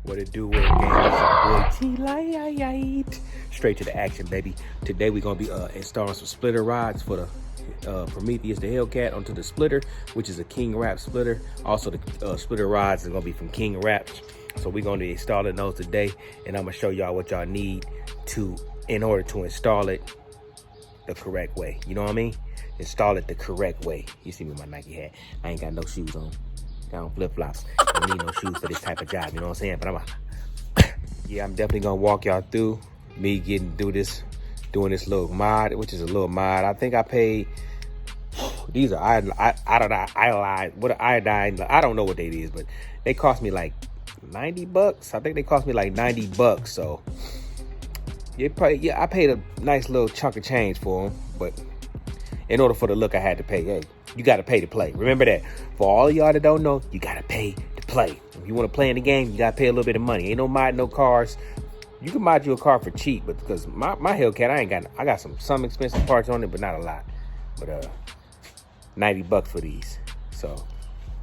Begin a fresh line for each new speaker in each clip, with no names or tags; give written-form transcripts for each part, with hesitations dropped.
What it do, World Gang? It's your boy Tlites. Straight to the action, baby. Today we're gonna be installing some splitter rods for the Prometheus, the Hellcat, onto the splitter, which is a King Wrap splitter. Also, the splitter rods are gonna be from King Wraps. So we're gonna be installing those today, and I'm gonna show y'all what y'all need in order to install it the correct way. You know what I mean? Install it the correct way. You see me with my Nike hat. I ain't got no shoes on. Got on flip-flops. I don't need no shoes for this type of job, you know what I'm saying? But yeah, I'm definitely gonna walk y'all through me doing this little mod, which is a little mod. I think I paid, these are iodine, I don't know what they is, but they cost me like 90 bucks. I think they cost me like 90 bucks. So I paid a nice little chunk of change for them, but in order for the look, I had to pay. Hey, you got to pay to play. Remember that. For all of y'all that don't know, you got to pay to play. If you want to play in the game, you got to pay a little bit of money. Ain't no mod, no cars. You can mod you a car for cheap, but because my Hellcat, I got some expensive parts on it, but not a lot. But 90 bucks for these. So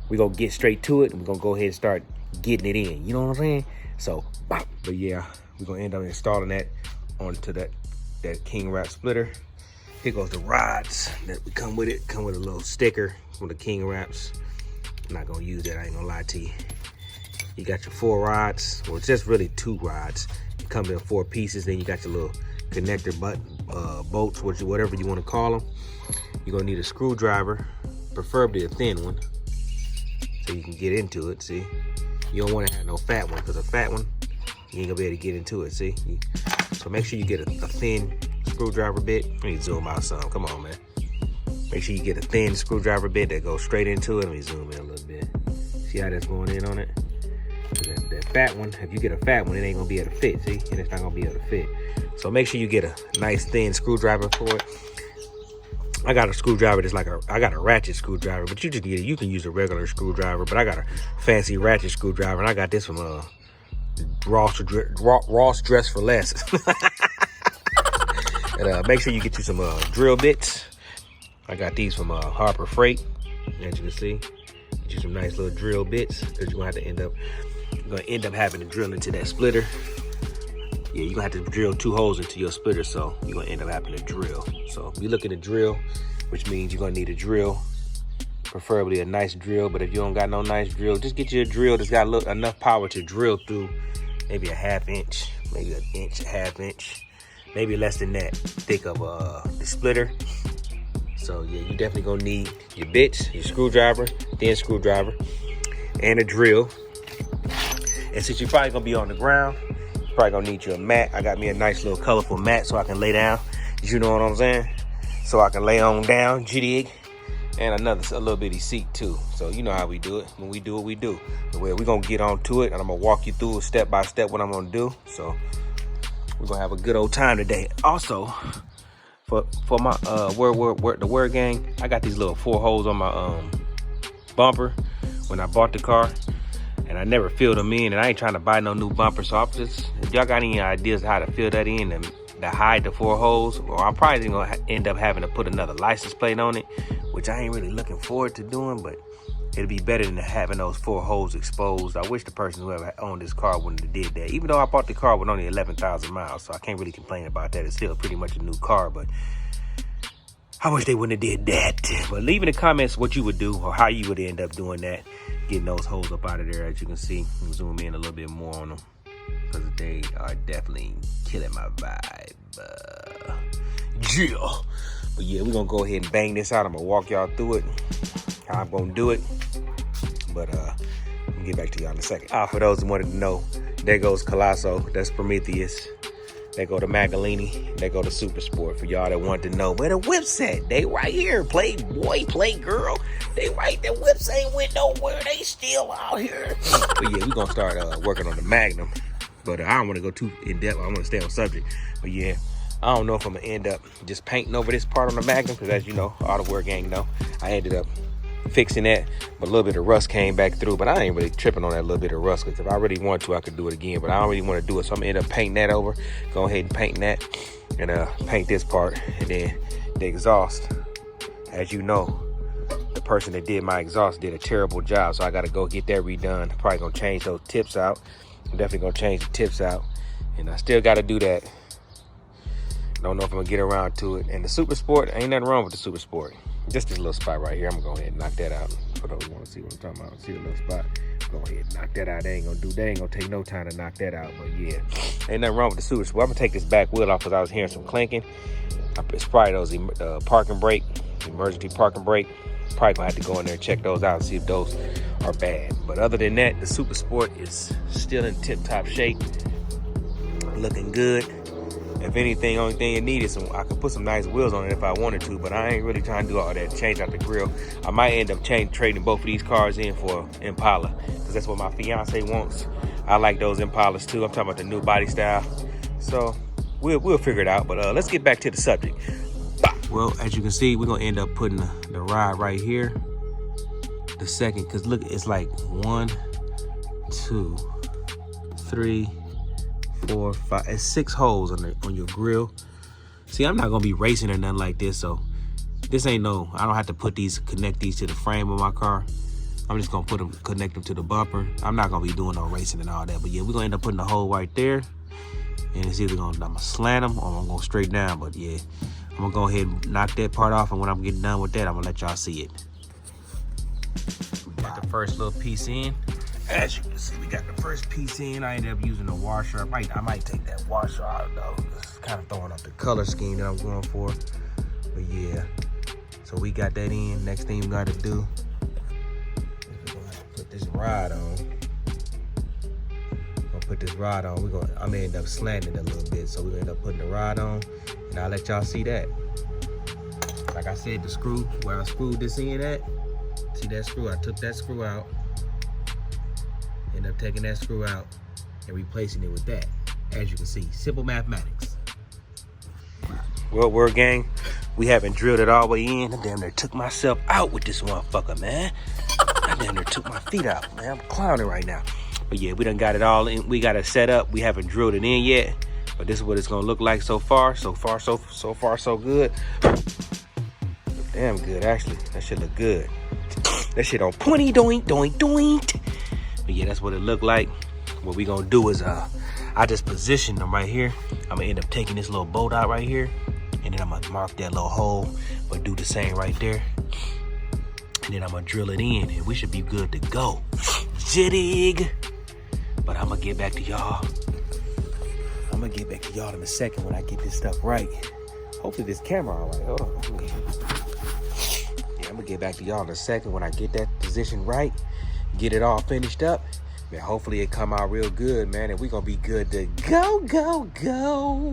we're going to get straight to it, and we're going to go ahead and start getting it in. You know what I'm saying? So, but yeah, we're going to end up installing that onto that King Wrap splitter. Here goes the rods that come with it. Come with a little sticker from the King Wraps. I'm not gonna use that, I ain't gonna lie to you. You got your 4 rods. Well, it's just really 2 rods. It comes in 4 pieces. Then you got your little connector bolts, whatever you wanna call them. You're gonna need a screwdriver, preferably a thin one, so you can get into it, see? You don't wanna have no fat one, because a fat one, you ain't gonna be able to get into it, see? So make sure you get a thin screwdriver bit. Let me zoom out some. Come on, man. Make sure you get a thin screwdriver bit that goes straight into it. Let me zoom in a little bit. See how that's going in on it? That fat one, if you get a fat one, it ain't gonna be able to fit, see? And it's not gonna be able to fit. So make sure you get a nice thin screwdriver for it. I got a screwdriver that's I got a ratchet screwdriver, but you can use a regular screwdriver, but I got a fancy ratchet screwdriver, and I got this from Ross Dress for Less. And make sure you get you some drill bits. I got these from Harbor Freight, as you can see. Get you some nice little drill bits, because you're gonna end up having to drill into that splitter. Yeah, you're gonna have to drill 2 holes into your splitter, so you're gonna end up having to drill. So you're looking to drill, which means you're gonna need a drill, preferably a nice drill. But if you don't got no nice drill, just get you a drill that's got enough power to drill through maybe a 1/2 inch, maybe an inch, 1/2 inch. Maybe less than that thick of the splitter. So yeah, you definitely gonna need your bits, your screwdriver, thin screwdriver, and a drill. And since you're probably gonna be on the ground, you're probably gonna need you a mat. I got me a nice little colorful mat so I can lay down. You know what I'm saying? So I can lay on down, dig, and a little bitty seat too. So you know how we do it. When we do what we do. We're gonna get on to it, and I'm gonna walk you through step by step what I'm gonna do. So we're gonna have a good old time today. Also, for my the Word Gang, I got these little 4 holes on my bumper when I bought the car, and I never filled them in, and I ain't trying to buy no new bumper. So if y'all got any ideas how to fill that in and to hide the 4 holes, or I'm probably gonna end up having to put another license plate on it, which I ain't really looking forward to doing, but it'd be better than having those 4 holes exposed. I wish the person who ever owned this car wouldn't have did that. Even though I bought the car with only 11,000 miles, so I can't really complain about that. It's still pretty much a new car, but I wish they wouldn't have did that. But leave in the comments what you would do or how you would end up doing that, getting those holes up out of there. As you can see, I'm zoom in a little bit more on them, because they are definitely killing my vibe. Yeah. But yeah, we're gonna go ahead and bang this out. I'm gonna walk y'all through it, how I'm gonna do it. But I'm gonna get back to y'all in a second. For those who wanted to know, there goes Colosso, that's Prometheus. There go the Magalini, there go the Super Sport. For y'all that want to know where the whips at, they right here. Play boy, play girl, they right there. Whips ain't went nowhere, they still out here. But yeah, we're gonna start working on the Magnum. But I don't want to go too in depth. I want to stay on subject. But yeah, I don't know if I'm gonna end up just painting over this part on the Magnum, because as you know, all the Word Gang know, I ended up fixing that, but a little bit of rust came back through. But I ain't really tripping on that little bit of rust, because if I really want to, I could do it again, but I don't really want to do it. So I'm gonna end up painting that over. Go ahead and paint that, and paint this part. And then the exhaust, as you know, the person that did my exhaust did a terrible job, so I gotta go get that redone. Probably gonna change those tips out. I'm definitely gonna change the tips out, and I still gotta do that. Don't know if I'm gonna get around to it. And the Super Sport, ain't nothing wrong with the Super Sport. Just this little spot right here, I'm gonna go ahead and knock that out. For those who wanna see what I'm talking about, see the little spot. Go ahead and knock that out. They ain't gonna take no time to knock that out. But yeah, ain't nothing wrong with the Super Sport. I'm gonna take this back wheel off because I was hearing some clanking. It's probably those parking brake, emergency parking brake. Probably gonna have to go in there and check those out and see if those are bad. But other than that, the Super Sport is still in tip-top shape, looking good. If anything, only thing it needs is I could put some nice wheels on it if I wanted to, but I ain't really trying to do all that, change out the grill. I might end up trading both of these cars in for Impala, because that's what my fiance wants. I like those Impalas too. I'm talking about the new body style. So we'll figure it out, but let's get back to the subject. Well, as you can see, we're gonna end up putting the rod right here. The second, because look, it's like 1, 2, 3, 4, 5, it's 6 holes on your grill. See, I'm not gonna be racing or nothing like this, so this ain't no, I don't have to connect these to the frame of my car. I'm just gonna connect them to the bumper. I'm not gonna be doing no racing and all that, but yeah, we're gonna end up putting the hole right there, and it's either I'm gonna slant them or I'm gonna go straight down. But yeah, I'm gonna go ahead and knock that part off, and when I'm getting done with that, I'm gonna let y'all see it. We got the first little piece in. As you can see, we got the first piece in. I ended up using a washer. I might take that washer out though. It's kind of throwing off the color scheme that I'm going for. But yeah, so we got that in. Next thing we got to do is we're gonna put this rod on. I may end up slanting it a little bit, so we're gonna end up putting the rod on, and I'll let y'all see that. Like I said, the screw where I screwed this in at. See that screw? I took that screw out. End up taking that screw out and replacing it with that. As you can see, simple mathematics. Well, World gang, we haven't drilled it all the way in. I damn near took myself out with this motherfucker, man. I damn near took my feet out, man. I'm clowning right now. But yeah, we done got it all in. We got it set up. We haven't drilled it in yet, but this is what it's gonna look like so far. So far, so good. Damn good, actually. That shit look good. That shit on pointy, doink, doink, doink. But yeah, that's what it looked like. What we gonna do is I just positioned them right here. I'm gonna end up taking this little bolt out right here, and then I'm gonna mark that little hole, but do the same right there. And then I'm gonna drill it in, and we should be good to go. Jittig. But I'm gonna get back to y'all. I'm gonna get back to y'all in a second when I get this stuff right. Hopefully this camera all right. Hold on. Yeah, I'm gonna get back to y'all in a second when I get that position right. Get it all finished up. Man, hopefully it come out real good, man, and we gonna be good to go, go, go.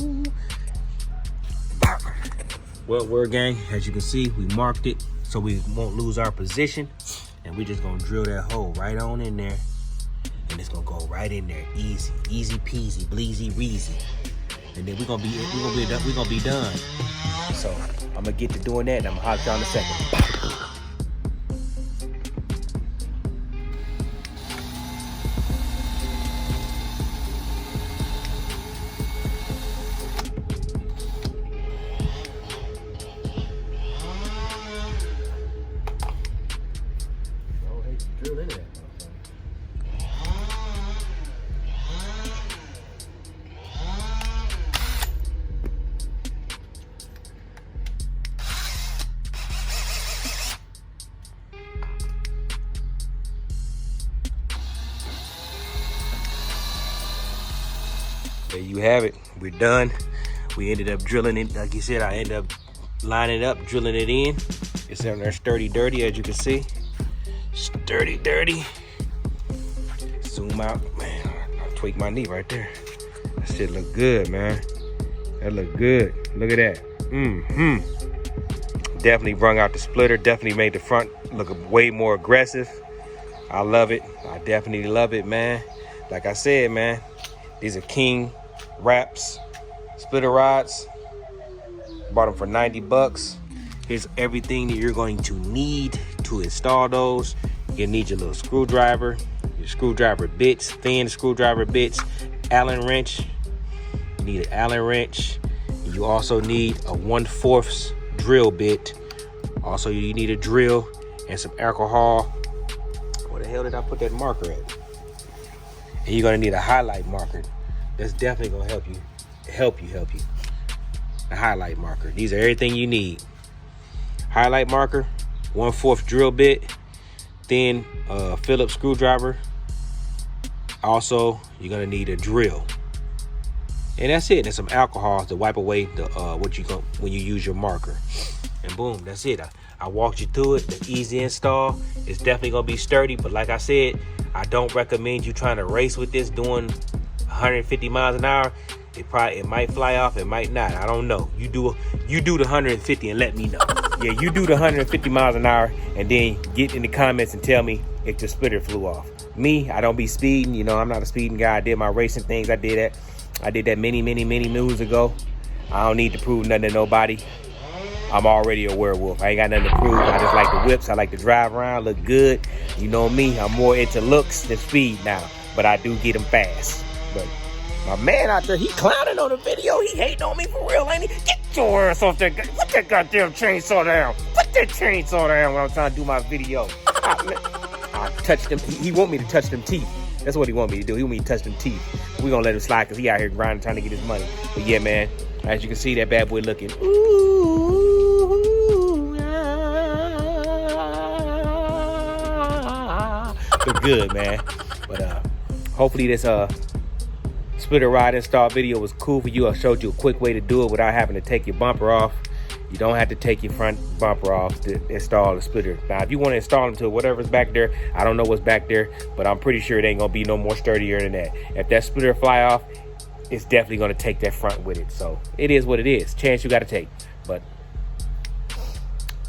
Well, Word gang, as you can see, we marked it so we won't lose our position, and we just gonna drill that hole right on in there, and it's gonna go right in there, easy peasy, bleezy weezy, and then we gonna be done. So I'm gonna get to doing that, and I'm gonna holler y'all in a second. There you have it. We're done. We ended up drilling it. Like you said, I ended up lining it up, drilling it in. It's in there sturdy dirty, as you can see. Sturdy dirty. Zoom out. Man, I tweaked my knee right there. That shit look good, man. That look good. Look at that. Definitely brung out the splitter. Definitely made the front look way more aggressive. I love it. I definitely love it, man. Like I said, man, these are King wraps, splitter rods. Bought them for 90 bucks. Here's everything that you're going to need to install those. You need your little screwdriver, your screwdriver bits, thin screwdriver bits, Allen wrench. You need an Allen wrench. You also need a 1/4 drill bit. Also, you need a drill and some alcohol. Where the hell did I put that marker at? And you're gonna need a highlight marker. That's definitely gonna help you. A highlight marker. These are everything you need. Highlight marker, 1/4 drill bit, thin Phillips screwdriver. Also, you're gonna need a drill. And that's it. And some alcohol to wipe away the when you use your marker. And boom, that's it. I walked you through it. The easy install. It's definitely gonna be sturdy, but like I said, I don't recommend you trying to race with this doing 150 miles an hour. It might fly off, it might not. I don't know. You do the 150 and let me know. Yeah, you do the 150 miles an hour and then get in the comments and tell me if the splitter flew off. Me, I don't be speeding. You know, I'm not a speeding guy. I did my racing things. I did that many moons ago. I don't need to prove nothing to nobody. I'm already a werewolf. I ain't got nothing to prove. I just like the whips. I like to drive around, look good. You know me, I'm more into looks than speed now. But I do get them fast. But my man out there, he clowning on the video. He hating on me for real, ain't he? Get your ass off that guy. Put that goddamn chainsaw down. Put that chainsaw down when I'm trying to do my video. I touched them. He want me to touch them teeth. That's what he want me to do. He want me to touch them teeth. We gonna let him slide because he out here grinding, trying to get his money. But yeah, man, as you can see, that bad boy looking. Look good, man. But hopefully this splitter rod install video was cool for you. I showed you a quick way to do it without having to take your bumper off. You don't have to take your front bumper off to install the splitter. Now, if you want to install them to whatever's back there, I don't know what's back there, but I'm pretty sure it ain't gonna be no more sturdier than that. If that splitter fly off, it's definitely gonna take that front with it. So it is what it is. Chance you gotta take. But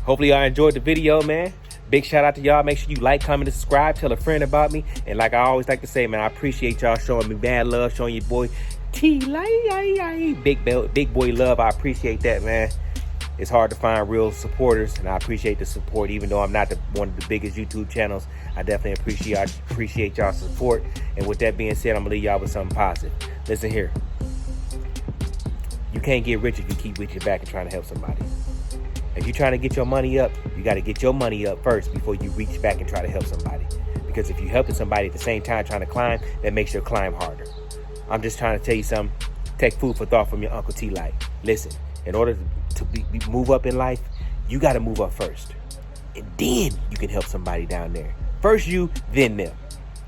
hopefully y'all enjoyed the video, man. Big shout out to y'all. Make sure you like, comment, and subscribe. Tell a friend about me. And like I always like to say, man, I appreciate y'all showing me mad love, showing your boy big boy love. I appreciate that, man. It's hard to find real supporters, and I appreciate the support. Even though I'm not one of the biggest YouTube channels, I definitely appreciate y'all's support. And with that being said, I'm gonna leave y'all with something positive. Listen here. You can't get rich if you keep reaching back and trying to help somebody. If you're trying to get your money up, you got to get your money up first before you reach back and try to help somebody. Because if you're helping somebody at the same time trying to climb, that makes your climb harder. I'm just trying to tell you something. Take food for thought from your Uncle T-Light. Listen, in order to move up in life, you got to move up first. And then you can help somebody down there. First you, then them.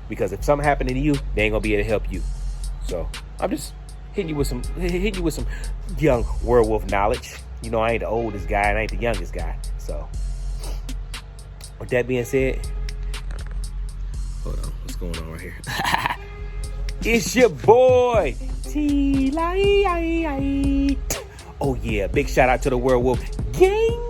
Because if something happened to you, they ain't going to be able to help you. So I'm just hitting you with some young werewolf knowledge. You know, I ain't the oldest guy and I ain't the youngest guy. So, with that being said, hold on, what's going on right here? It's your boy, T-Light. Oh yeah, big shout out to the werewolf gang.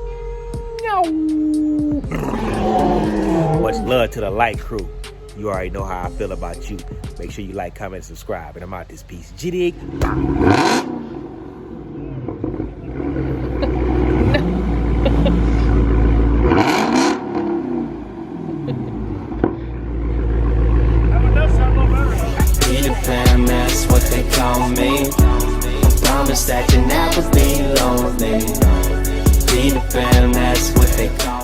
Much love to the light crew. You already know how I feel about you. Make sure you like, comment, subscribe. And I'm out this piece. Jittig.
That's what they call me. I promise that you never be lonely. Peter Pan, that's what they call me.